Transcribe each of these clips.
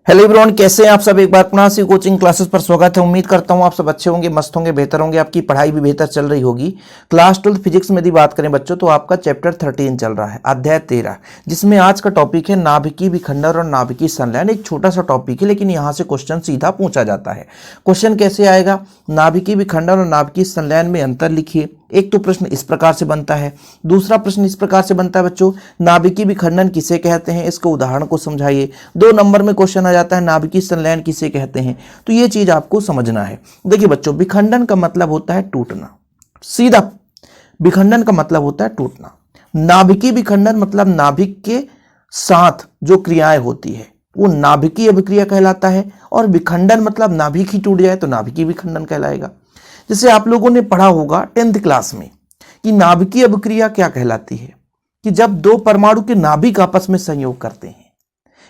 Hello everyone, कैसे हैं आप सब। एक बार पुनः से कोचिंग क्लासेस पर स्वागत है। उम्मीद करता हूं आप सब अच्छे होंगे, मस्त होंगे, बेहतर होंगे, आपकी पढ़ाई भी बेहतर चल रही होगी। क्लास 12 फिजिक्स में यदि बात करें बच्चों तो आपका चैप्टर 13 चल रहा है, अध्याय 13, जिसमें आज का टॉपिक है नाभिकीय विखंडन और नाभिकीय संलयन। एक छोटा सा टॉपिक है लेकिन यहाँ से क्वेश्चन सीधा पूछा जाता है। क्वेश्चन कैसे आएगा, नाभिकीय विखंडन और नाभिकीय संलयन में अंतर लिखिए। एक तो प्रश्न इस प्रकार से बनता है, दूसरा प्रश्न इस प्रकार से बनता है बच्चों, नाभिकीय विखंडन किसे कहते हैं, इसको उदाहरण को समझाइए। 2 नंबर में क्वेश्चन आ जाता है नाभिकीय संलयन किसे कहते हैं, तो ये चीज आपको समझना है। देखिए बच्चों, विखंडन का मतलब होता है टूटना, सीधा विखंडन का मतलब होता है टूटना। नाभिकीय विखंडन मतलब नाभिक के साथ जो क्रियाएं होती है वो नाभिकीय अभिक्रिया कहलाता है, और विखंडन मतलब नाभिक ही टूट जाए तो नाभिकीय विखंडन कहलाएगा। जैसे आप लोगों ने पढ़ा होगा 10th क्लास में कि नाभिकीय अभिक्रिया क्या कहलाती है, कि जब 2 परमाणु के नाभिक आपस में संयोग करते हैं,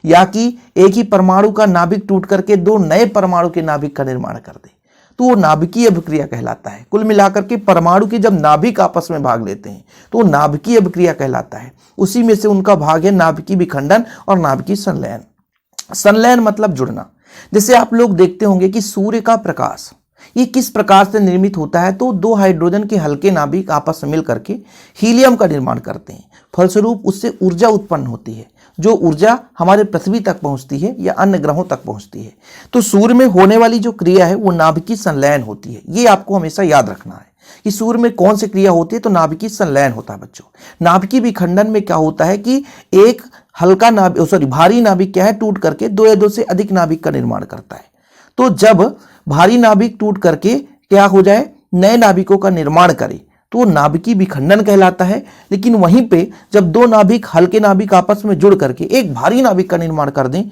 या कि एक ही परमाणु का नाभिक टूट करके 2 नए परमाणु के नाभिक का निर्माण कर दे, तो वो नाभिकीय अभिक्रिया कहलाता है। कुल मिलाकर के परमाणु के जब नाभिक आपस में भाग लेते हैं तो वो नाभिकीय अभिक्रिया कहलाता है। उसी में से उनका भाग है नाभिकीय विखंडन और नाभिकीय संलयन। संलयन मतलब जुड़ना। जैसे आप लोग देखते होंगे कि सूर्य का प्रकाश ये किस प्रकार से निर्मित होता है, तो 2 हाइड्रोजन के हल्के नाभिक आपस में मिल करके हीलियम का निर्माण करते हैं। फलस्वरूप उससे ऊर्जा उत्पन्न होती है, जो ऊर्जा हमारे पृथ्वी तक पहुंचती है या अन्य ग्रहों तक पहुंचती है। तो सूर्य में होने वाली जो क्रिया है वो नाभिकीय संलयन होती है। ये आपको हमेशा याद रखना है कि सूर्य में कौन सी क्रिया होती है, तो नाभिकीय संलयन होता है बच्चों। नाभिकीय विखंडन में क्या होता है कि एक हल्का भारी नाभिक क्या है, टूट करके 2 या 2 से अधिक नाभिक का निर्माण करता है। तो जब भारी नाभिक टूट करके क्या हो जाए, नए नाभिकों का निर्माण करे, तो नाभिकीय विखंडन कहलाता है। लेकिन वहीं पे जब 2 नाभिक हल्के नाभिक आपस में जुड़ करके एक भारी नाभिक का निर्माण कर दें,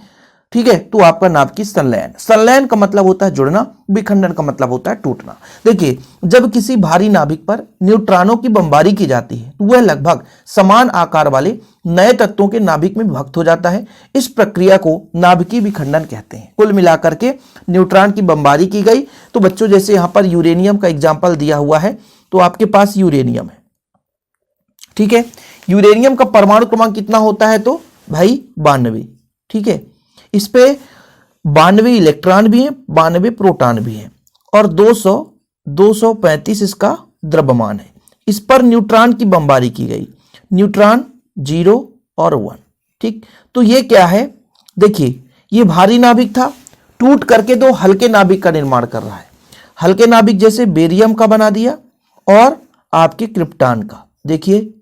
ठीक है, तो आपका नाभिकीय संलयन। संलयन का मतलब होता है जुड़ना, विखंडन का मतलब होता है टूटना। देखिए, जब किसी भारी नाभिक पर न्यूट्रॉनों की बमबारी की जाती है तो वह लगभग समान आकार वाले नए तत्वों के नाभिक में विभक्त हो जाता है। इस प्रक्रिया को नाभिकीय विखंडन कहते हैं। कुल मिलाकर के न्यूट्रॉन की बमबारी की गई, तो बच्चों जैसे यहां पर यूरेनियम का एग्जाम्पल दिया हुआ है, तो आपके पास यूरेनियम है, ठीक है। यूरेनियम का परमाणु क्रमांक कितना होता है, तो भाई 92, ठीक है। इस पे 92 इलेक्ट्रॉन भी हैं, 92 प्रोटॉन भी हैं, और 235 इसका द्रव्यमान है। इस पर न्यूट्रॉन की बमबारी की गई, न्यूट्रॉन 0 और 1, ठीक। तो ये क्या है, देखिए ये भारी नाभिक था, टूट करके 2 हल्के नाभिक का निर्माण कर रहा है। हल्के नाभिक जैसे बेरियम का बना दिया और आपके क्रिप्टॉन का, देखिए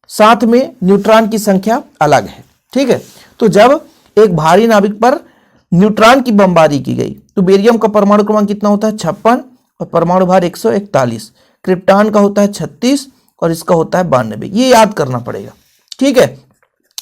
साथ में न्यूट्रॉन की संख्या अलग है, ठीक है। तो जब एक भारी नाभिक पर न्यूट्रॉन की बमबारी की गई तो बेरियम का परमाणु क्रमांक कितना होता है, 56, और परमाणु भार 141। क्रिप्टॉन का होता है 36 और इसका होता है 92। ये याद करना पड़ेगा, ठीक है।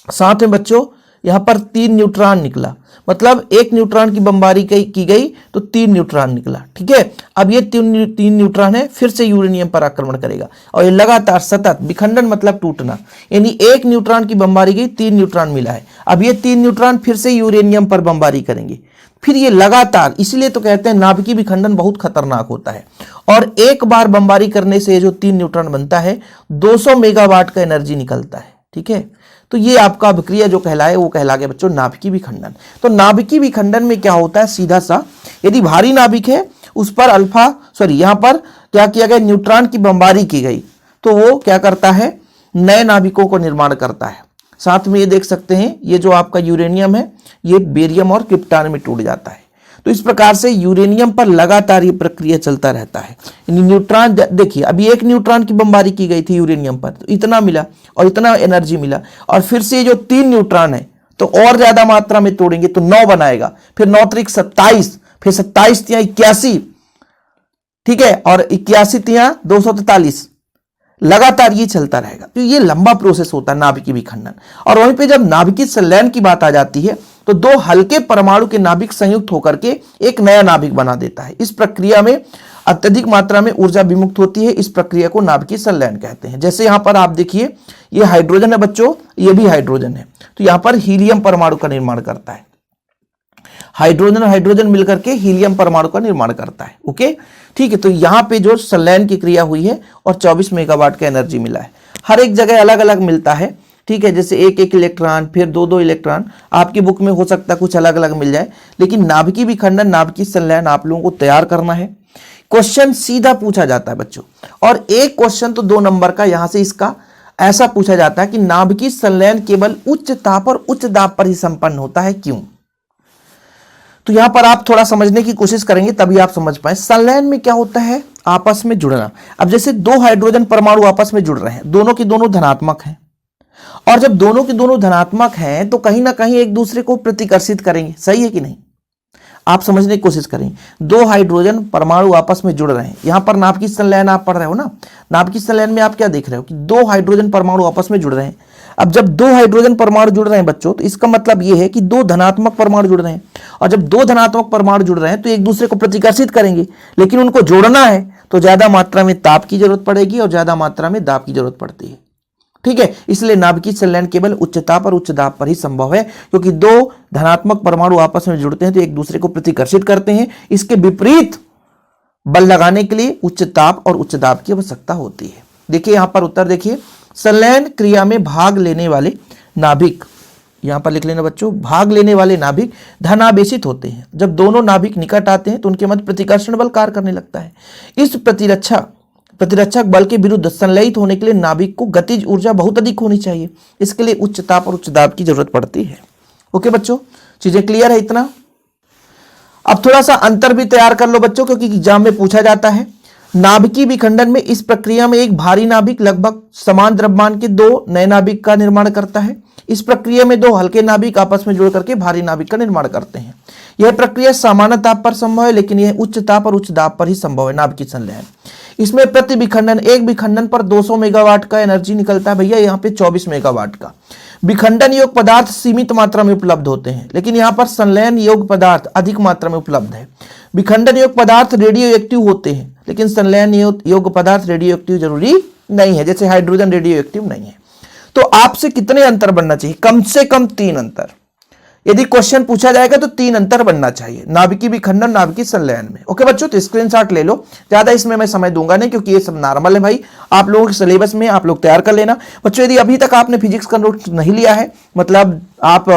साथ में बच्चों यहां पर 3 न्यूट्रॉन निकला, मतलब एक न्यूट्रॉन की बमबारी की गई तो 3 न्यूट्रॉन निकला, ठीक है। अब ये 3 न्यूट्रॉन है, फिर से यूरेनियम पर आक्रमण करेगा, और ये लगातार सतत, विखंडन मतलब टूटना, यानी एक न्यूट्रॉन की बमबारी गई, 3 न्यूट्रॉन मिला है। अब ये 3 न्यूट्रॉन फिर से यूरेनियम पर बमबारी करेंगे, फिर ये लगातार, इसलिए तो कहते हैं नाभिकीय विखंडन बहुत खतरनाक होता है। और एक बार बमबारी करने से जो 3 न्यूट्रॉन बनता है, 200 मेगावाट का एनर्जी निकलता है, ठीक है। तो ये आपका अभिक्रिया जो कहलाए वो कहला गया बच्चों नाभिकीय विखंडन। तो नाभिकीय विखंडन में क्या होता है, सीधा सा, यदि भारी नाभिक है उस पर यहां पर क्या किया गया, न्यूट्रॉन की बमबारी की गई, तो वो क्या करता है, नए नाभिकों को निर्माण करता है। साथ में ये देख सकते हैं, ये जो आपका यूरेनियम है ये बेरियम और क्रिप्टॉन में टूट जाता है। तो इस प्रकार से यूरेनियम पर लगातार ये प्रक्रिया चलता रहता है। न्यूट्रॉन देखिए, अभी एक न्यूट्रॉन की बमबारी की गई थी यूरेनियम पर, तो इतना मिला और इतना एनर्जी मिला, और फिर से जो 3 न्यूट्रॉन है तो और ज्यादा मात्रा में तोड़ेंगे तो 9 बनाएगा, फिर 9 त्रिक 27, फिर 27 तिया 81, ठीक है, और 81 तिया 243, लगातार ये चलता रहेगा। तो ये लंबा प्रोसेस होता है नाभिकीय विखंडन। और वहीं पे जब नाभिकीय संलयन की बात आ जाती है तो 2 हल्के परमाणु के नाभिक संयुक्त होकर के एक नया नाभिक बना देता है। इस प्रक्रिया में अत्यधिक मात्रा में ऊर्जा विमुक्त होती है। इस प्रक्रिया को नाभिकीय संलयन कहते हैं। जैसे यहां पर आप देखिए, ये हाइड्रोजन है बच्चों, ये भी हाइड्रोजन है, तो यहां पर हीलियम परमाणु का निर्माण करता है। हाइड्रोजन और हाइड्रोजन मिलकर के हीलियम परमाणु का निर्माण करता है, ओके, ठीक है। तो यहां पे जो संलयन की क्रिया हुई है और 24 मेगावाट का एनर्जी मिला है। हर एक जगह अलग अलग मिलता है, ठीक है, जैसे एक एक इलेक्ट्रॉन, फिर दो दो इलेक्ट्रॉन, आपकी बुक में हो सकता है कुछ अलग अलग मिल जाए, लेकिन नाभिकीय विखंडन, नाभिकीय संलयन आप लोगों को तैयार करना है। क्वेश्चन सीधा पूछा जाता है बच्चों, और एक क्वेश्चन तो 2 नंबर का यहां से इसका ऐसा पूछा जाता है कि नाभिकीय संलयन केवल उच्च ताप और उच्च दाब पर ही संपन्न होता है, क्यों? तो यहां पर आप थोड़ा समझने की कोशिश करेंगे तभी आप समझ पाए। संलयन में क्या होता है? आपस में जुड़ना। अब जैसे 2 हाइड्रोजन परमाणु आपस में जुड़ रहे हैं, दोनों के दोनों धनात्मक हैं, और जब दोनों के दोनों धनात्मक हैं तो कहीं ना कहीं एक दूसरे को प्रतिकर्षित करेंगे, सही है कि नहीं? आप समझने की कोशिश करें। 2 हाइड्रोजन परमाणु आपस में जुड़ रहे हैं, यहां पर नाभिकीय संलयन आप पढ़ रहे हो ना, नाभिकीय संलयन में आप क्या देख रहे हो कि 2 हाइड्रोजन परमाणु आपस में जुड़ रहे हैं। अब जब 2 हाइड्रोजन परमाणु जुड़ रहे हैं बच्चों, तो इसका मतलब यह है कि 2 धनात्मक परमाणु जुड़ रहे हैं, और जब 2 धनात्मक परमाणु जुड़ रहे हैं तो एक दूसरे को प्रतिकर्षित करेंगे, लेकिन उनको जोड़ना है तो ज्यादा मात्रा में ताप की जरूरत पड़ेगी और ज्यादा मात्रा में दाब की जरूरत पड़ती है, ठीक है। इसलिए नाभिकीय संलयन केवल उच्च ताप और उच्च दाब पर ही संभव है, क्योंकि 2 धनात्मक परमाणु आपस में जुड़ते हैं तो एक दूसरे को प्रतिकर्षित करते हैं। इसके विपरीत बल लगाने के लिए उच्च ताप और उच्च दाब की आवश्यकता होती है। देखिए यहां पर उत्तर देखिए, संलयन क्रिया में भाग लेने वाले नाभिक, यहां पर लिख लेना बच्चों, भाग लेने वाले नाभिक धनावेशित होते हैं। जब दोनों नाभिक निकट आते हैं तो उनके मध्य प्रतिकर्षण बल कार्य करने लगता है। इस प्रतिरक्षक बल के विरुद्ध संलयित होने के लिए नाभिक को गतिज ऊर्जा बहुत अधिक होनी चाहिए। इसके लिए उच्च ताप और उच्च दाब की जरूरत पड़ती है। ओके बच्चों, चीजें क्लियर है इतना? अब थोड़ा सा अंतर भी तैयार कर लो बच्चों, क्योंकि एग्जाम में पूछा जाता है। नाभिकीय विखंडन में इस प्रक्रिया में एक भारी नाभिक लगभग समान द्रव्यमान के 2 नए नाभिक का निर्माण करता है। इस प्रक्रिया में 2 हल्के नाभिक आपस में जुड़ करके भारी नाभिक का निर्माण करते हैं। यह प्रक्रिया सामान्य ताप पर संभव है, लेकिन यह उच्च ताप और उच्च दाब पर ही संभव है, नाभिकीय संलयन। इसमें प्रति विखंडन, एक विखंडन पर 200 मेगावाट का एनर्जी निकलता है भैया, यहाँ पे 24 मेगावाट का। विखंडन योग पदार्थ सीमित मात्रा में उपलब्ध होते हैं, लेकिन यहाँ पर संलयन योग पदार्थ अधिक मात्रा में उपलब्ध है। विखंडन योग पदार्थ रेडियो एक्टिव होते हैं, लेकिन संलयन योग पदार्थ रेडियो एक्टिव जरूरी नहीं है, जैसे हाइड्रोजन रेडियो एक्टिव नहीं है। तो आपसे कितने अंतर बनना चाहिए? कम से कम 3 अंतर। यदि क्वेश्चन पूछा जाएगा तो 3 अंतर बनना चाहिए नाभिकीय विखंडन, नाभिकीय संलयन में। ओके बच्चों, तो स्क्रीनशॉट ले लो, ज्यादा इसमें मैं समय दूंगा नहीं, क्योंकि ये सब नॉर्मल है भाई, आप लोगों के सिलेबस में आप लोग तैयार कर लेना। बच्चों यदि अभी तक आपने फिजिक्स का नोट्स नहीं लिया है, मतलब आप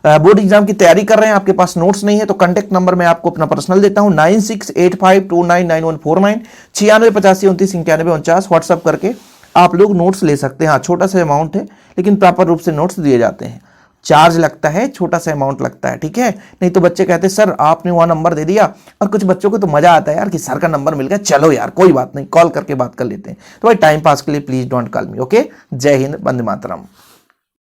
बोर्ड एग्जाम की तैयारी कर रहे हैं, आपके पास नोट्स नहीं है, तो कांटेक्ट नंबर मैं आपको अपना पर्सनल देता हूं 9685299149, 9685293949, व्हाट्सअप करके आप लोग नोट्स ले सकते हैं। हाँ, छोटा सा अमाउंट है, लेकिन प्रॉपर रूप से नोट्स दिए जाते हैं। चार्ज लगता है, छोटा सा अमाउंट लगता है, ठीक है। नहीं तो बच्चे कहते हैं सर आपने वहां नंबर दे दिया, और कुछ बच्चों को तो मजा आता है यार कि सर का नंबर मिल गया, चलो यार कोई बात नहीं, कॉल करके बात कर लेते हैं। तो भाई टाइम पास के लिए please don't call me. Okay, जय हिंद, वंदे मातरम।